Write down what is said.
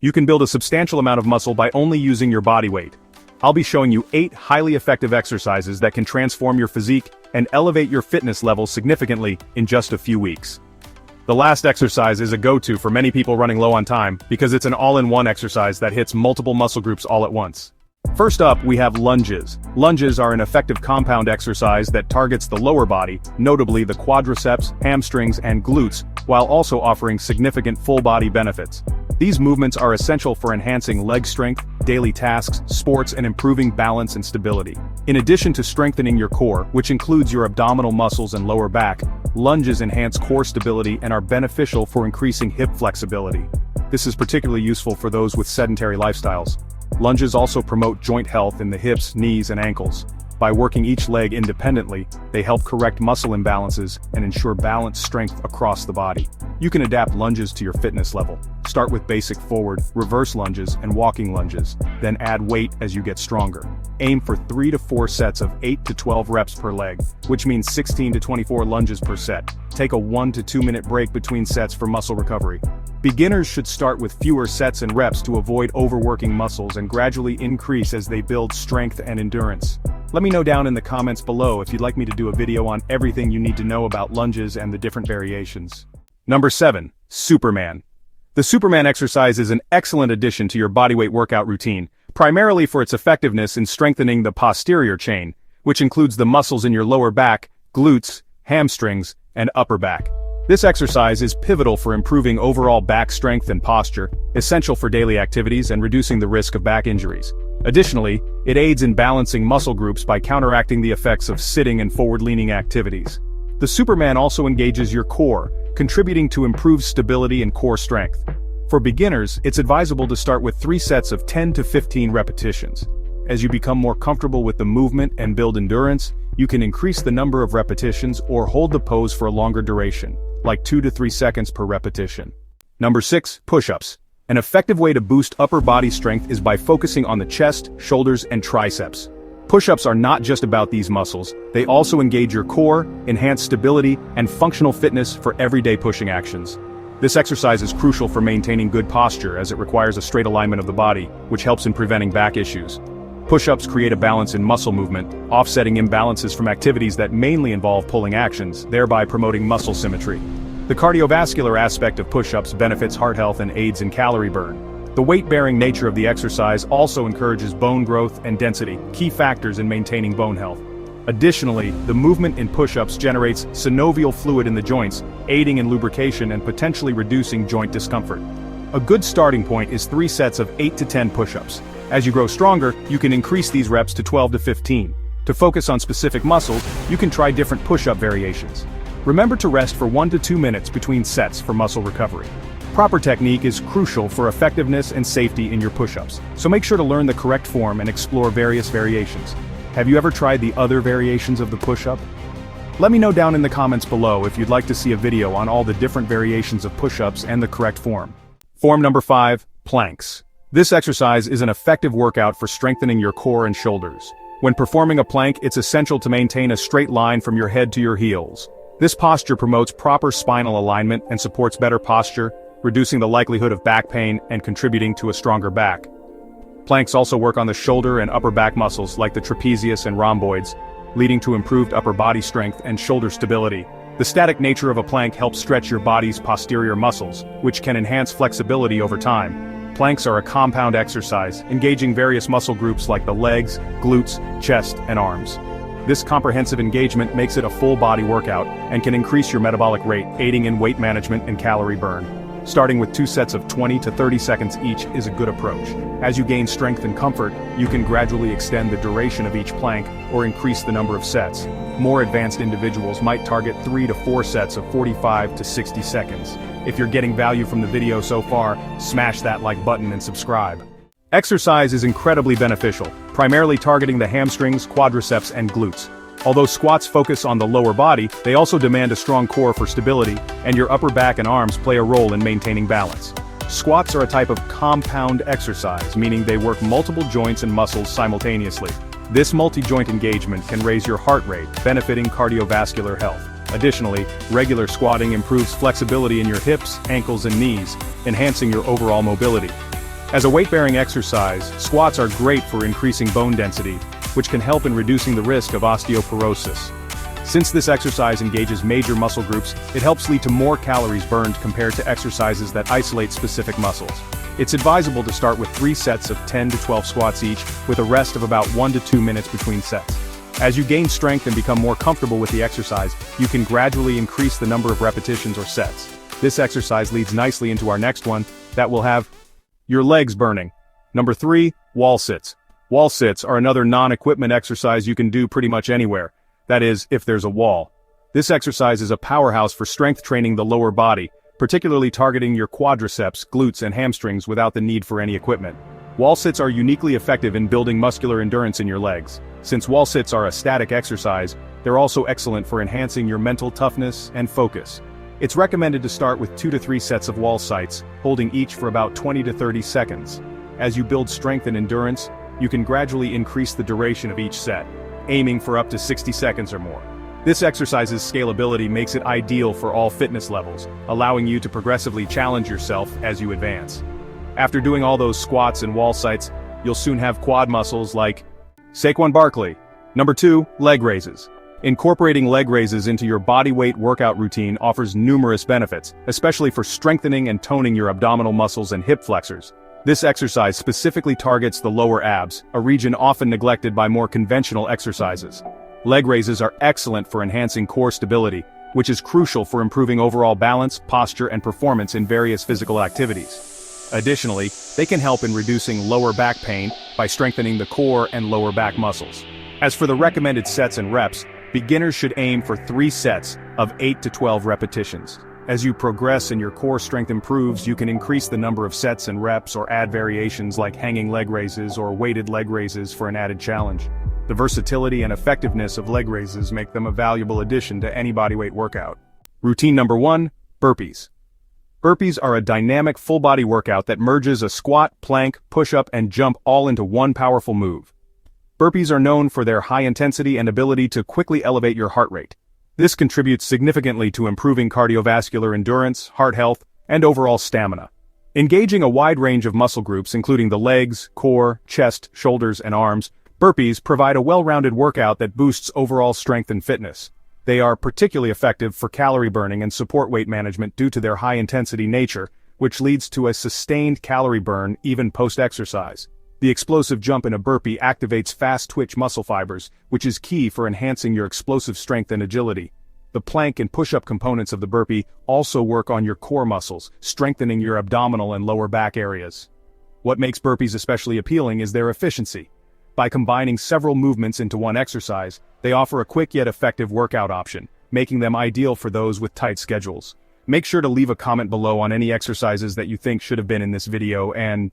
You can build a substantial amount of muscle by only using your body weight. I'll be showing you 8 highly effective exercises that can transform your physique and elevate your fitness level significantly in just a few weeks. The last exercise is a go-to for many people running low on time because it's an all-in-one exercise that hits multiple muscle groups all at once. First up, we have lunges. Lunges are an effective compound exercise that targets the lower body, notably the quadriceps, hamstrings, and glutes, while also offering significant full-body benefits. These movements are essential for enhancing leg strength, daily tasks, sports, and improving balance and stability. In addition to strengthening your core, which includes your abdominal muscles and lower back, lunges enhance core stability and are beneficial for increasing hip flexibility. This is particularly useful for those with sedentary lifestyles. Lunges also promote joint health in the hips, knees, and ankles. By working each leg independently, they help correct muscle imbalances and ensure balanced strength across the body. You can adapt lunges to your fitness level. Start with basic forward, reverse lunges, and walking lunges, then add weight as you get stronger. Aim for 3 to 4 sets of 8 to 12 reps per leg, which means 16 to 24 lunges per set. Take a 1 to 2 minute break between sets for muscle recovery. Beginners should start with fewer sets and reps to avoid overworking muscles and gradually increase as they build strength and endurance. Let me know down in the comments below if you'd like me to do a video on everything you need to know about lunges and the different variations. Number 7. Superman. The Superman exercise is an excellent addition to your bodyweight workout routine, primarily for its effectiveness in strengthening the posterior chain, which includes the muscles in your lower back, glutes, hamstrings, and upper back. This exercise is pivotal for improving overall back strength and posture, essential for daily activities and reducing the risk of back injuries. Additionally, it aids in balancing muscle groups by counteracting the effects of sitting and forward-leaning activities. The Superman also engages your core, contributing to improved stability and core strength. For beginners, it's advisable to start with 3 sets of 10 to 15 repetitions. As you become more comfortable with the movement and build endurance, you can increase the number of repetitions or hold the pose for a longer duration, like 2 to 3 seconds per repetition. Number 6. Push-ups. An effective way to boost upper body strength is by focusing on the chest, shoulders, and triceps. Push-ups are not just about these muscles, they also engage your core, enhance stability, and functional fitness for everyday pushing actions. This exercise is crucial for maintaining good posture as it requires a straight alignment of the body, which helps in preventing back issues. Push-ups create a balance in muscle movement, offsetting imbalances from activities that mainly involve pulling actions, thereby promoting muscle symmetry. The cardiovascular aspect of push-ups benefits heart health and aids in calorie burn. The weight-bearing nature of the exercise also encourages bone growth and density, key factors in maintaining bone health. Additionally, the movement in push-ups generates synovial fluid in the joints, aiding in lubrication and potentially reducing joint discomfort. A good starting point is 3 sets of 8 to 10 push-ups. As you grow stronger, you can increase these reps to 12 to 15. To focus on specific muscles, you can try different push-up variations. Remember to rest for 1 to 2 minutes between sets for muscle recovery. Proper technique is crucial for effectiveness and safety in your push-ups, so make sure to learn the correct form and explore various variations. Have you ever tried the other variations of the push-up? Let me know down in the comments below if you'd like to see a video on all the different variations of push-ups and the correct form. Form number 5, planks. This exercise is an effective workout for strengthening your core and shoulders. When performing a plank, it's essential to maintain a straight line from your head to your heels. This posture promotes proper spinal alignment and supports better posture, reducing the likelihood of back pain and contributing to a stronger back. Planks also work on the shoulder and upper back muscles like the trapezius and rhomboids, leading to improved upper body strength and shoulder stability. The static nature of a plank helps stretch your body's posterior muscles, which can enhance flexibility over time. Planks are a compound exercise, engaging various muscle groups like the legs, glutes, chest, and arms. This comprehensive engagement makes it a full-body workout and can increase your metabolic rate, aiding in weight management and calorie burn. Starting with 2 sets of 20 to 30 seconds each is a good approach. As you gain strength and comfort, you can gradually extend the duration of each plank or increase the number of sets. More advanced individuals might target 3 to 4 sets of 45 to 60 seconds. If you're getting value from the video so far, smash that like button and subscribe. Exercise is incredibly beneficial, primarily targeting the hamstrings, quadriceps, and glutes. Although squats focus on the lower body, they also demand a strong core for stability, and your upper back and arms play a role in maintaining balance. Squats are a type of compound exercise, meaning they work multiple joints and muscles simultaneously. This multi-joint engagement can raise your heart rate, benefiting cardiovascular health. Additionally, regular squatting improves flexibility in your hips, ankles, and knees, enhancing your overall mobility. As a weight-bearing exercise, squats are great for increasing bone density, which can help in reducing the risk of osteoporosis. Since this exercise engages major muscle groups, it helps lead to more calories burned compared to exercises that isolate specific muscles. It's advisable to start with 3 sets of 10 to 12 squats each, with a rest of about 1 to 2 minutes between sets. As you gain strength and become more comfortable with the exercise, you can gradually increase the number of repetitions or sets. This exercise leads nicely into our next one, that will have your legs burning. Number 3, wall sits. Wall sits are another non-equipment exercise you can do pretty much anywhere. That is, if there's a wall. This exercise is a powerhouse for strength training the lower body, particularly targeting your quadriceps, glutes, and hamstrings without the need for any equipment. Wall sits are uniquely effective in building muscular endurance in your legs. Since wall sits are a static exercise, they're also excellent for enhancing your mental toughness and focus. It's recommended to start with 2 to 3 sets of wall sits, holding each for about 20 to 30 seconds. As you build strength and endurance, you can gradually increase the duration of each set, aiming for up to 60 seconds or more. This exercise's scalability makes it ideal for all fitness levels, allowing you to progressively challenge yourself as you advance. After doing all those squats and wall sits, you'll soon have quad muscles like Saquon Barkley. Number 2, leg raises. Incorporating leg raises into your body weight workout routine offers numerous benefits, especially for strengthening and toning your abdominal muscles and hip flexors. This exercise specifically targets the lower abs, a region often neglected by more conventional exercises. Leg raises are excellent for enhancing core stability, which is crucial for improving overall balance, posture, and performance in various physical activities. Additionally, they can help in reducing lower back pain by strengthening the core and lower back muscles. As for the recommended sets and reps, beginners should aim for 3 sets of 8 to 12 repetitions. As you progress and your core strength improves, you can increase the number of sets and reps or add variations like hanging leg raises or weighted leg raises for an added challenge. The versatility and effectiveness of leg raises make them a valuable addition to any bodyweight workout. Routine number 1, burpees. Burpees are a dynamic full-body workout that merges a squat, plank, push-up, and jump all into one powerful move. Burpees are known for their high intensity and ability to quickly elevate your heart rate. This contributes significantly to improving cardiovascular endurance, heart health, and overall stamina. Engaging a wide range of muscle groups including the legs, core, chest, shoulders, and arms, burpees provide a well-rounded workout that boosts overall strength and fitness. They are particularly effective for calorie burning and support weight management due to their high-intensity nature, which leads to a sustained calorie burn even post-exercise. The explosive jump in a burpee activates fast-twitch muscle fibers, which is key for enhancing your explosive strength and agility. The plank and push-up components of the burpee also work on your core muscles, strengthening your abdominal and lower back areas. What makes burpees especially appealing is their efficiency. By combining several movements into one exercise, they offer a quick yet effective workout option, making them ideal for those with tight schedules. Make sure to leave a comment below on any exercises that you think should have been in this video and